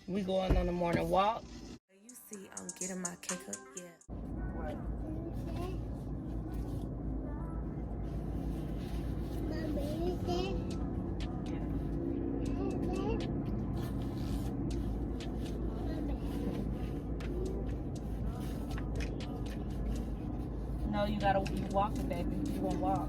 We going on a morning walk. You see, I'm getting my cake up. Yeah. What? No, you walking, baby. You gonna walk.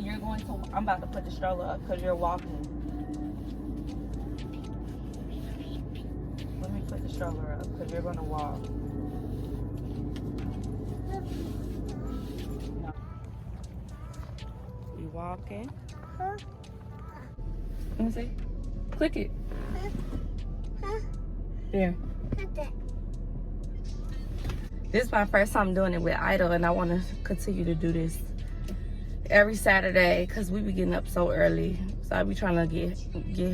You're going to. I'm about to put the stroller up because you're walking. Let me put the stroller up because you're gonna walk. No. You walking? Let me see. Click it. There. This is my first time doing it with Idol, and I want to continue to do this every Saturday because we be getting up so early. So I be trying to get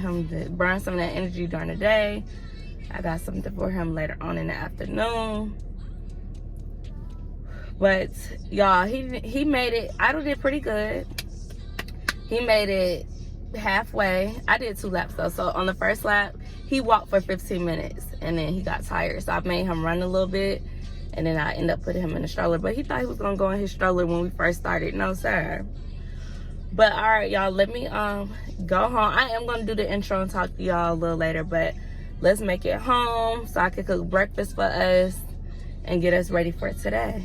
him to burn some of that energy during the day. I got something for him later on in the afternoon. But y'all, he made it. Idol did pretty good. He made it halfway. I did 2 laps though. So on the first lap, he walked for 15 minutes and then he got tired. So I made him run a little bit. And then I ended up putting him in the stroller. But he thought he was going to go in his stroller when we first started. No, sir. But, all right, y'all. Let me go home. I am going to do the intro and talk to y'all a little later. But let's make it home so I can cook breakfast for us and get us ready for today.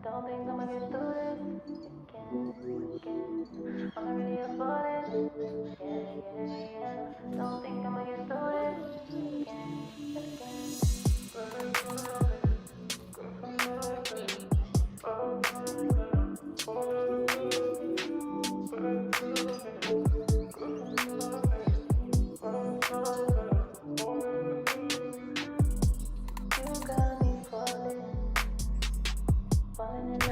Don't think I'ma get through this again. I'm not really up for this. Yeah. Don't think I'ma get through this again.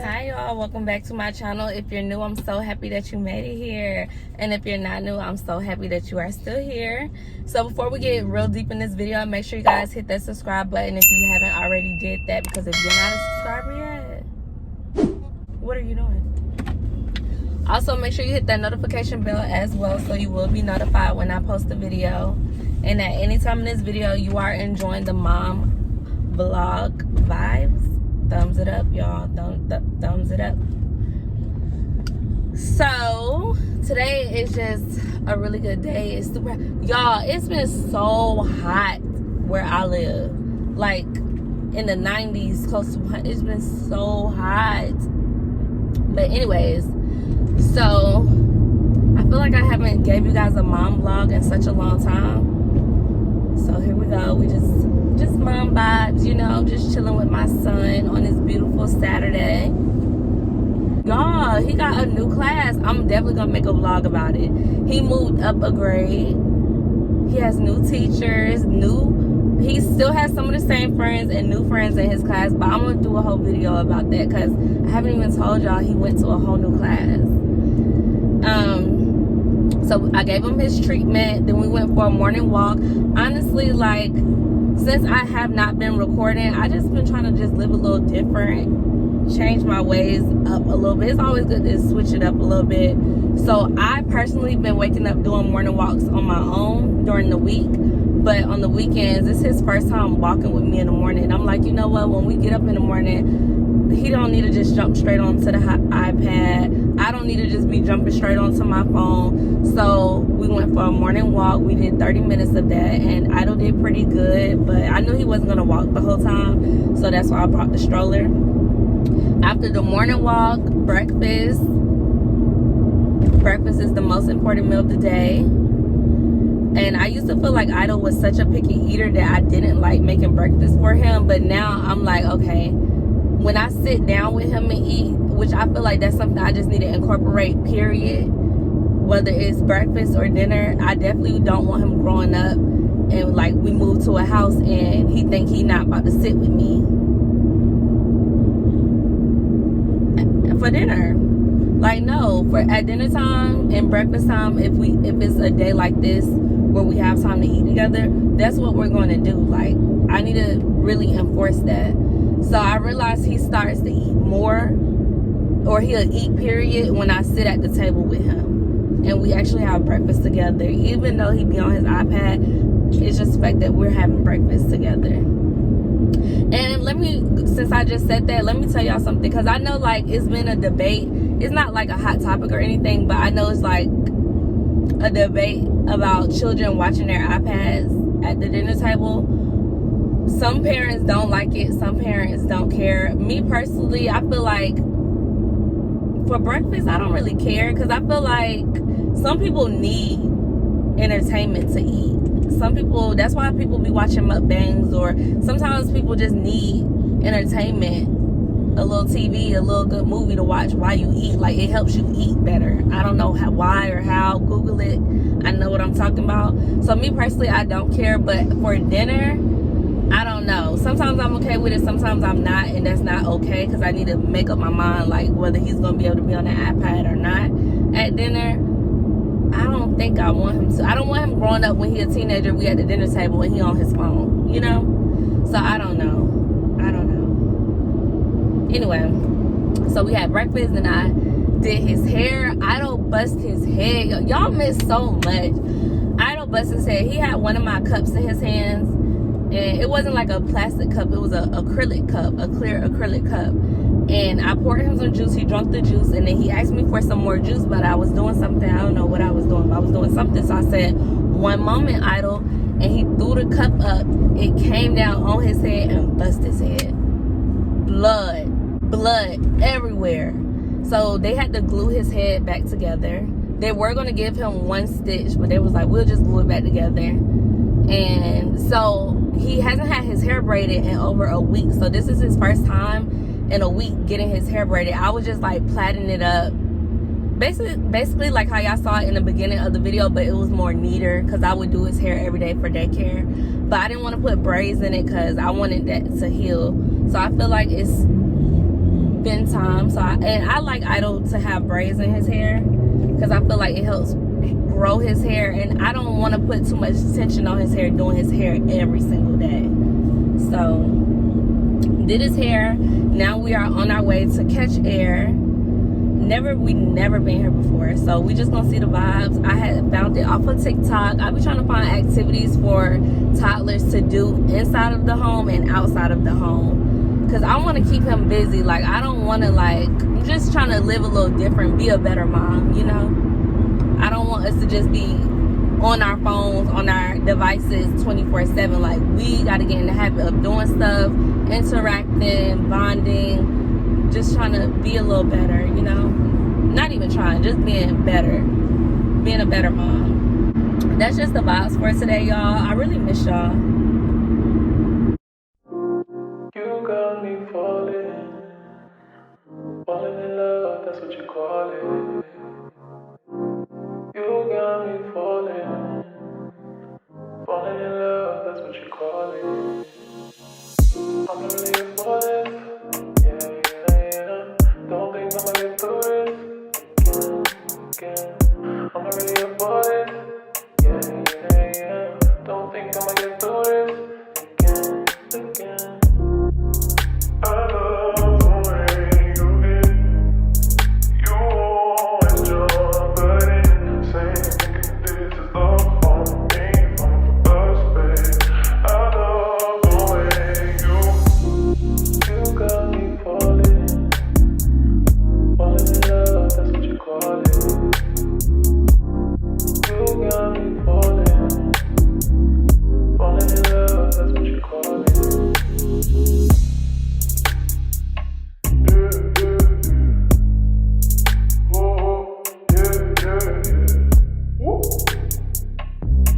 Hi y'all, welcome back to my channel. If you're new, I'm so happy that you made it here, and if you're not new, I'm so happy that you are still here. So before we get real deep in this video, make sure you guys hit that subscribe button if you haven't already did that, because if you're not a subscriber yet, what are you doing? Also, make sure you hit that notification bell as well, so you will be notified when I post a video. And at any time in this video you are enjoying the mom vlog vibes, thumbs it up, y'all. Thumbs it up. So today is just a really good day. It's super, y'all, it's been so hot where I live, like in the 90s, close to, it's been so hot. But anyways, so I feel like I haven't gave you guys a mom vlog in such a long time. So here we go. We just mom vibes, you know, just chilling with my son on this beautiful Saturday. Y'all, he got a new class. I'm definitely gonna make a vlog about it. He moved up a grade. He has new teachers, he still has some of the same friends and new friends in his class, but I'm gonna do a whole video about that because I haven't even told y'all he went to a whole new class. So I gave him his treatment, then we went for a morning walk. Honestly, like, since I have not been recording, I just been trying to just live a little different, change my ways up a little bit. It's always good to switch it up a little bit. So I personally been waking up doing morning walks on my own during the week, but on the weekends, it's his first time walking with me in the morning. And I'm like, you know what, when we get up in the morning, he don't need to just jump straight onto the iPad. I don't need to just be jumping straight onto my phone. So we went for a morning walk. We did 30 minutes of that, and Idol did pretty good, but I knew he wasn't gonna walk the whole time, so that's why I brought the stroller. After the morning walk, breakfast is the most important meal of the day. And I used to feel like Idol was such a picky eater that I didn't like making breakfast for him, but now I'm like, okay, when I sit down with him and eat, which I feel like that's something I just need to incorporate, period, whether it's breakfast or dinner, I definitely don't want him growing up and like we move to a house and he think he not about to sit with me for dinner. Like, no, at dinner time and breakfast time, if it's a day like this where we have time to eat together, that's what we're going to do. Like, I need to really enforce that. So I realized he starts to eat more, or he'll eat, period, when I sit at the table with him and we actually have breakfast together. Even though he be on his iPad, it's just the fact that we're having breakfast together. And since I just said that, let me tell y'all something, because I know, like, it's been a debate. It's not like a hot topic or anything, but I know it's like a debate about children watching their iPads at the dinner table. Some parents don't like it, some parents don't care. Me personally, I feel like for breakfast, I don't really care, because I feel like some people need entertainment to eat. Some people, that's why people be watching mukbangs, or sometimes people just need entertainment, a little TV, a little good movie to watch while you eat. Like, it helps you eat better. I don't know why or how. Google it. I know what I'm talking about. So me personally, I don't care, but for dinner, I don't know. Sometimes I'm okay with it, sometimes I'm not, and that's not okay, because I need to make up my mind, like, whether he's going to be able to be on the iPad or not at dinner. I don't think I want him to. I don't want him growing up when he's a teenager, we at the dinner table and he on his phone, you know? So I don't know. Anyway, so we had breakfast and I did his hair. Idol bust his head. Y'all missed so much. Idol bust his head. He had one of my cups in his hands, and it wasn't like a plastic cup, it was an acrylic cup, a clear acrylic cup. And I poured him some juice. He drank the juice, and then he asked me for some more juice, but I was doing something. I don't know what I was doing, but I was doing something. So I said, one moment, Idol. And he threw the cup up. It came down on his head and bust his head. Blood everywhere. So they had to glue his head back together. They were going to give him one stitch, but they was like, we'll just glue it back together. And so he hasn't had his hair braided in over a week. So this is his first time in a week getting his hair braided. I was just like plaiting it up, basically like how y'all saw it in the beginning of the video, but it was more neater because I would do his hair every day for daycare. But I didn't want to put braids in it because I wanted that to heal. So I feel like it's spend time. So I like Idol to have braids in his hair because I feel like it helps grow his hair, and I don't want to put too much attention on his hair doing his hair every single day. So did his hair. Now we are on our way to catch air. We never been here before, so we just gonna see the vibes. I had found it off of TikTok. I be trying to find activities for toddlers to do inside of the home and outside of the home, because I want to keep him busy. Like, I don't want to, like, I'm just trying to live a little different, be a better mom, you know. I don't want us to just be on our phones, on our devices 24/7. Like, we got to get in the habit of doing stuff, interacting, bonding, just trying to be a little better, you know. Not even trying, just being better, being a better mom. That's just the vibes for today, y'all. I really miss y'all. You got me falling in love, that's what you call it. You got me falling in love, that's what you call it. I'm really falling, yeah. Don't think I'ma get through this again. I'm not really about it, yeah. Don't think I'ma get through this again. I love the way you did. You always jump in, saying thinking this is love for me, for us, babe. I love the way you got me falling in love, that's what you call it. You got me falling in love,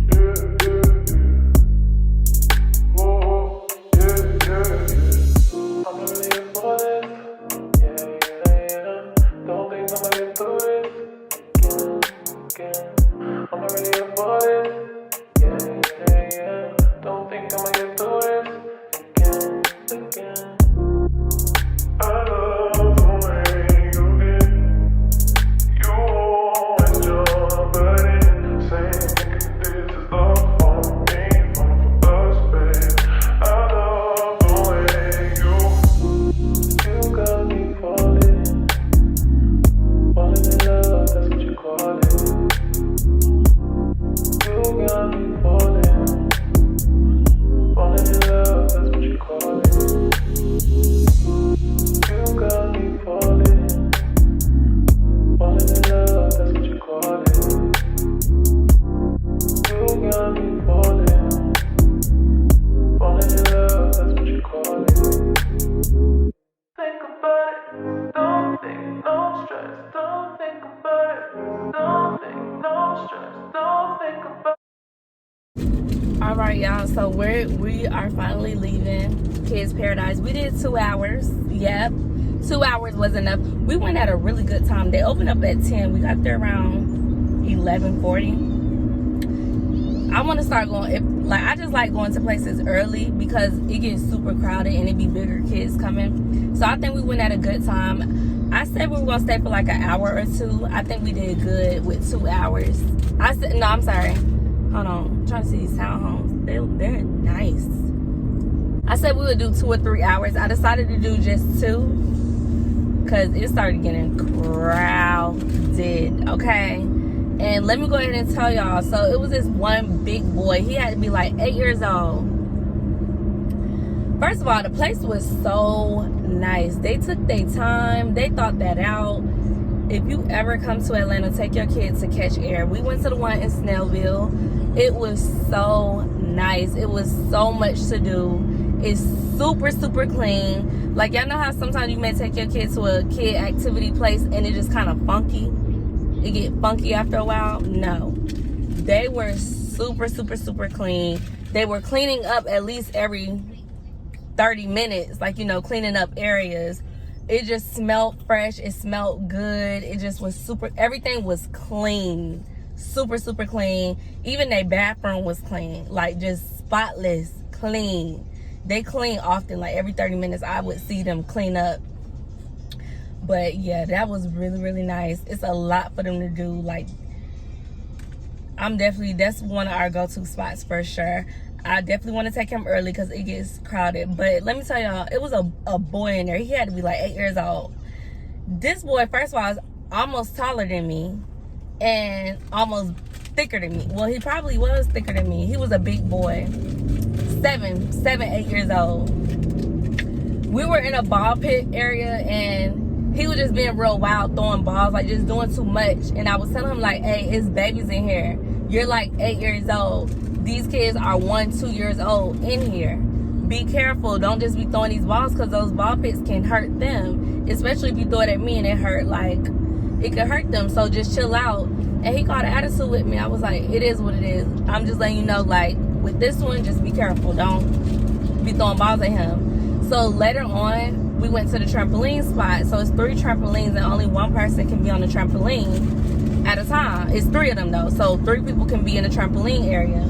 that's what you call it. All right, y'all, so we are finally leaving Kids Paradise. We did 2 hours. Yep, 2 hours was enough. We went at a really good time. They opened up at 10. We got there around 11:40. I want to start going, I just like going to places early because it gets super crowded and it be bigger kids coming. So I think we went at a good time. I said we were going to stay for like an hour or two. I think we did good with 2 hours. No, I'm sorry. Hold on, I'm trying to see these townhomes. They're nice. I said we would do 2 or 3 hours. I decided to do just 2 because it started getting crowded, okay? And let me go ahead and tell y'all. So it was this one big boy. He had to be like 8 years old. First of all, the place was so nice. They took their time. They thought that out. If you ever come to Atlanta, take your kids to catch air. We went to the one in Snellville. It was so nice. It was so much to do. It's super, super clean. Like, y'all know how sometimes you may take your kids to a kid activity place and it just kind of funky? It get funky after a while? No. They were super, super, super clean. They were cleaning up at least every 30 minutes. Like, you know, cleaning up areas. It just smelled fresh. It smelled good. It just was super, everything was clean. Super, super clean. Even their bathroom was clean. Like, just spotless, clean. They clean often. Like, every 30 minutes, I would see them clean up. But yeah, that was really, really nice. It's a lot for them to do. Like, that's one of our go-to spots for sure. I definitely want to take him early because it gets crowded. But let me tell y'all, it was a boy in there. He had to be like 8 years old. This boy, first of all, is almost taller than me and almost thicker than me. Well, he probably was thicker than me. He was a big boy. 8 years old. We were in a ball pit area and he was just being real wild, throwing balls, like just doing too much. And I was telling him like, hey, it's babies in here. You're like 8 years old. These kids are 1, 2 years old in here. Be careful. Don't just be throwing these balls because those ball pits can hurt them. Especially if you throw it at me and it hurt, like, it could hurt them. So just chill out. And he caught an attitude with me. I was like, it is what it is. I'm just letting you know, like, with this one, just be careful. Don't be throwing balls at him. So later on, we went to the trampoline spot. So it's 3 trampolines and only 1 person can be on the trampoline at a time. It's 3 of them though. So 3 people can be in the trampoline area.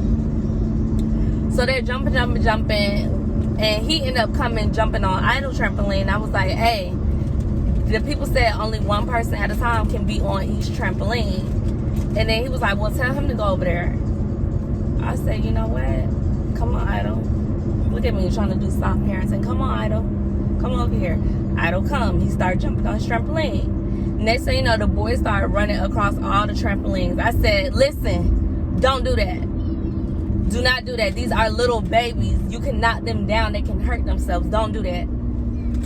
So they're jumping. And he ended up jumping on idle trampoline. I was like, hey, the people said only 1 person at a time can be on each trampoline. And then he was like, well, tell him to go over there. I said, you know what? Come on, Idol. Look at me trying to do soft parenting. Come on, Idol. Come over here. Idol, come. He started jumping on his trampoline. Next thing you know, the boys started running across all the trampolines. I said, listen, don't do that. Do not do that. These are little babies. You can knock them down. They can hurt themselves. Don't do that.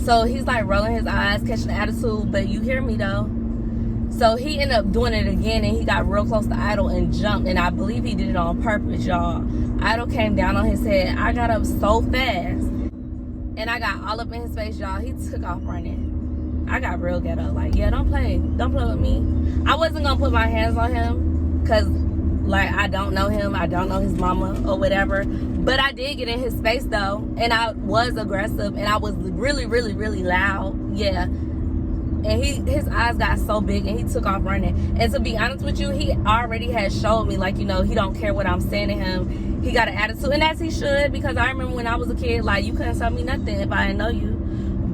So he's like rolling his eyes, catching the attitude, but you hear me though. So he ended up doing it again and he got real close to Idol and jumped. And I believe he did it on purpose, y'all. Idol came down on his head. I got up so fast. And I got all up in his face, y'all. He took off running. I got real ghetto. Like, yeah, don't play. Don't play with me. I wasn't going to put my hands on him because, like, I don't know him. I don't know his mama or whatever. But I did get in his face, though. And I was aggressive. And I was really, really, really loud. Yeah. And his eyes got so big and he took off running. And to be honest with you, he already had showed me, like, you know, he don't care what I'm saying to him. He got an attitude, and as he should, because I remember when I was a kid, like, you couldn't tell me nothing if I didn't know you.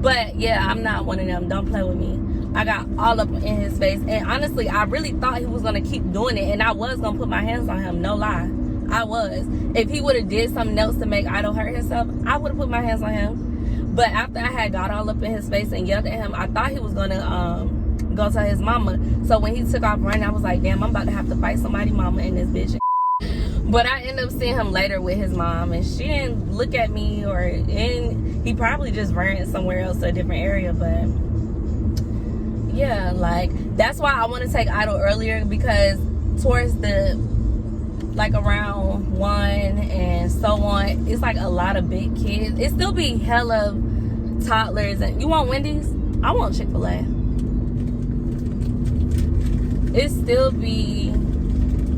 But yeah, I'm not one of them. Don't play with me. I got all up in his face. And honestly, I really thought he was going to keep doing it. And I was going to put my hands on him. No lie. I was. If he would have did something else to make Idol hurt himself, I would have put my hands on him. But after I had got all up in his face and yelled at him, I thought he was going to go tell his mama. So when he took off running, I was like, damn, I'm about to have to fight somebody's mama in this bitch. But I ended up seeing him later with his mom, and she didn't look at me, and he probably just ran somewhere else to a different area. But yeah, like, that's why I want to take Idol earlier, because towards the, like, around 1 and so on, it's like a lot of big kids. It still be hella toddlers. And you want Wendy's? I want Chick-fil-A. It still be,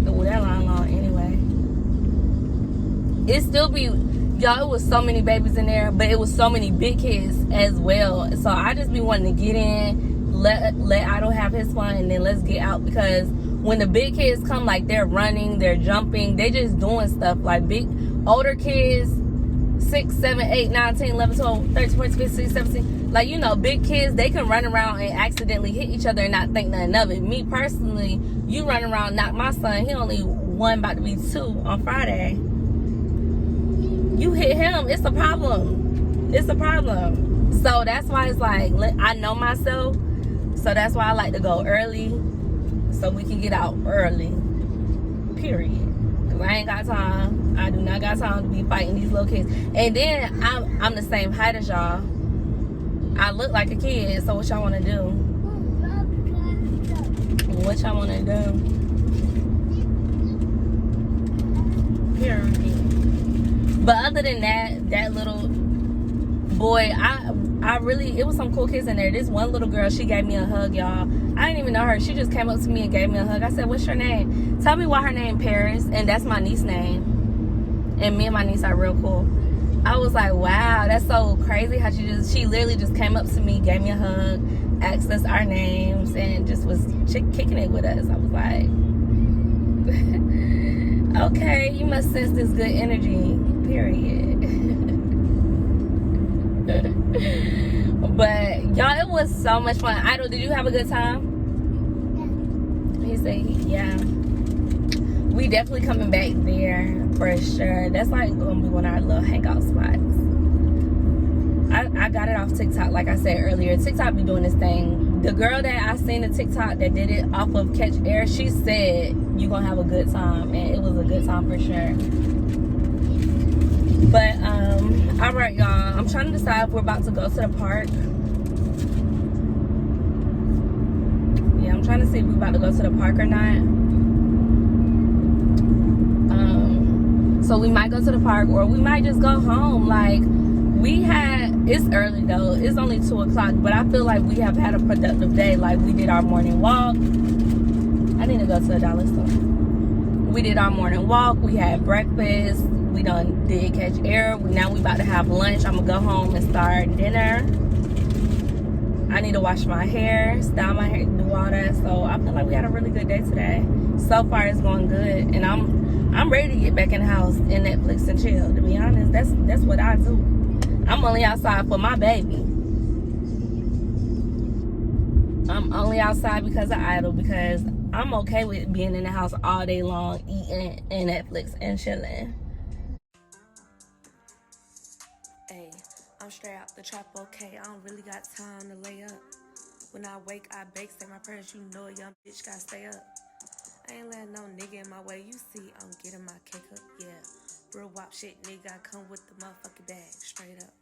oh, that line long anyway. It still be, y'all, it was so many babies in there, but it was so many big kids as well. So I just be wanting to get in, let Idol have his fun, and then let's get out, because when the big kids come, like, they're running, they're jumping, they just doing stuff. Like, big, older kids, 6, 7, 8, 9, 10, 11, 12, 13, 14, 15, 16, 17. Like, you know, big kids, they can run around and accidentally hit each other and not think nothing of it. Me, personally, you run around, knock my son, he only 1, about to be 2 on Friday. You hit him, it's a problem. It's a problem. So that's why it's like, I know myself, so that's why I like to go early, so we can get out early, period. Because I ain't got time. I do not got time to be fighting these little kids. And then I'm the same height as y'all. I look like a kid, so what y'all want to do? What y'all want to do? Period. But other than that little boy, I really, it was some cool kids in there. This one little girl, she gave me a hug, y'all. I didn't even know her. She just came up to me and gave me a hug. I said, what's your name? Tell me why her name Paris. And that's my niece's name. And me and my niece are real cool. I was like, wow, that's so crazy how she literally just came up to me, gave me a hug, asked us our names, and just was kicking it with us. I was like, okay, you must sense this good energy, period. But y'all, was so much fun. Idol, did you have a good time? He said, yeah. We definitely coming back there for sure. That's like gonna be one of our little hangout spots. I got it off TikTok, like I said earlier. TikTok be doing this thing. The girl that I seen the TikTok that did it off of Catch Air, she said you gonna have a good time, and it was a good time for sure. But all right, y'all. I'm trying to decide if we're about to go to the park. Yeah, I'm trying to see if we're about to go to the park or not. So we might go to the park, or we might just go home. Like, it's early though. It's only 2 o'clock, but I feel like we have had a productive day. Like, we did our morning walk. I need to go to the dollar store. We did our morning walk. We had breakfast. We done did Catch Air. Now we about to have lunch. I'm gonna go home and start dinner. I need to wash my hair, style my hair, do all that. So I feel like we had a really good day today. So far it's going good, and I'm ready to get back in the house and Netflix and chill. To be honest, that's what I do. I'm only outside for my baby. I'm only outside because of Idol, because I'm okay with being in the house all day long, eating and Netflix and chilling. Hey, I'm straight out the trap, okay. I don't really got time to lay up. When I wake, I bake, say my prayers, you know a young bitch gotta stay up. I ain't letting no nigga in my way, you see, I'm getting my cake up, yeah. Real wop shit, nigga, I come with the motherfucking bag, straight up.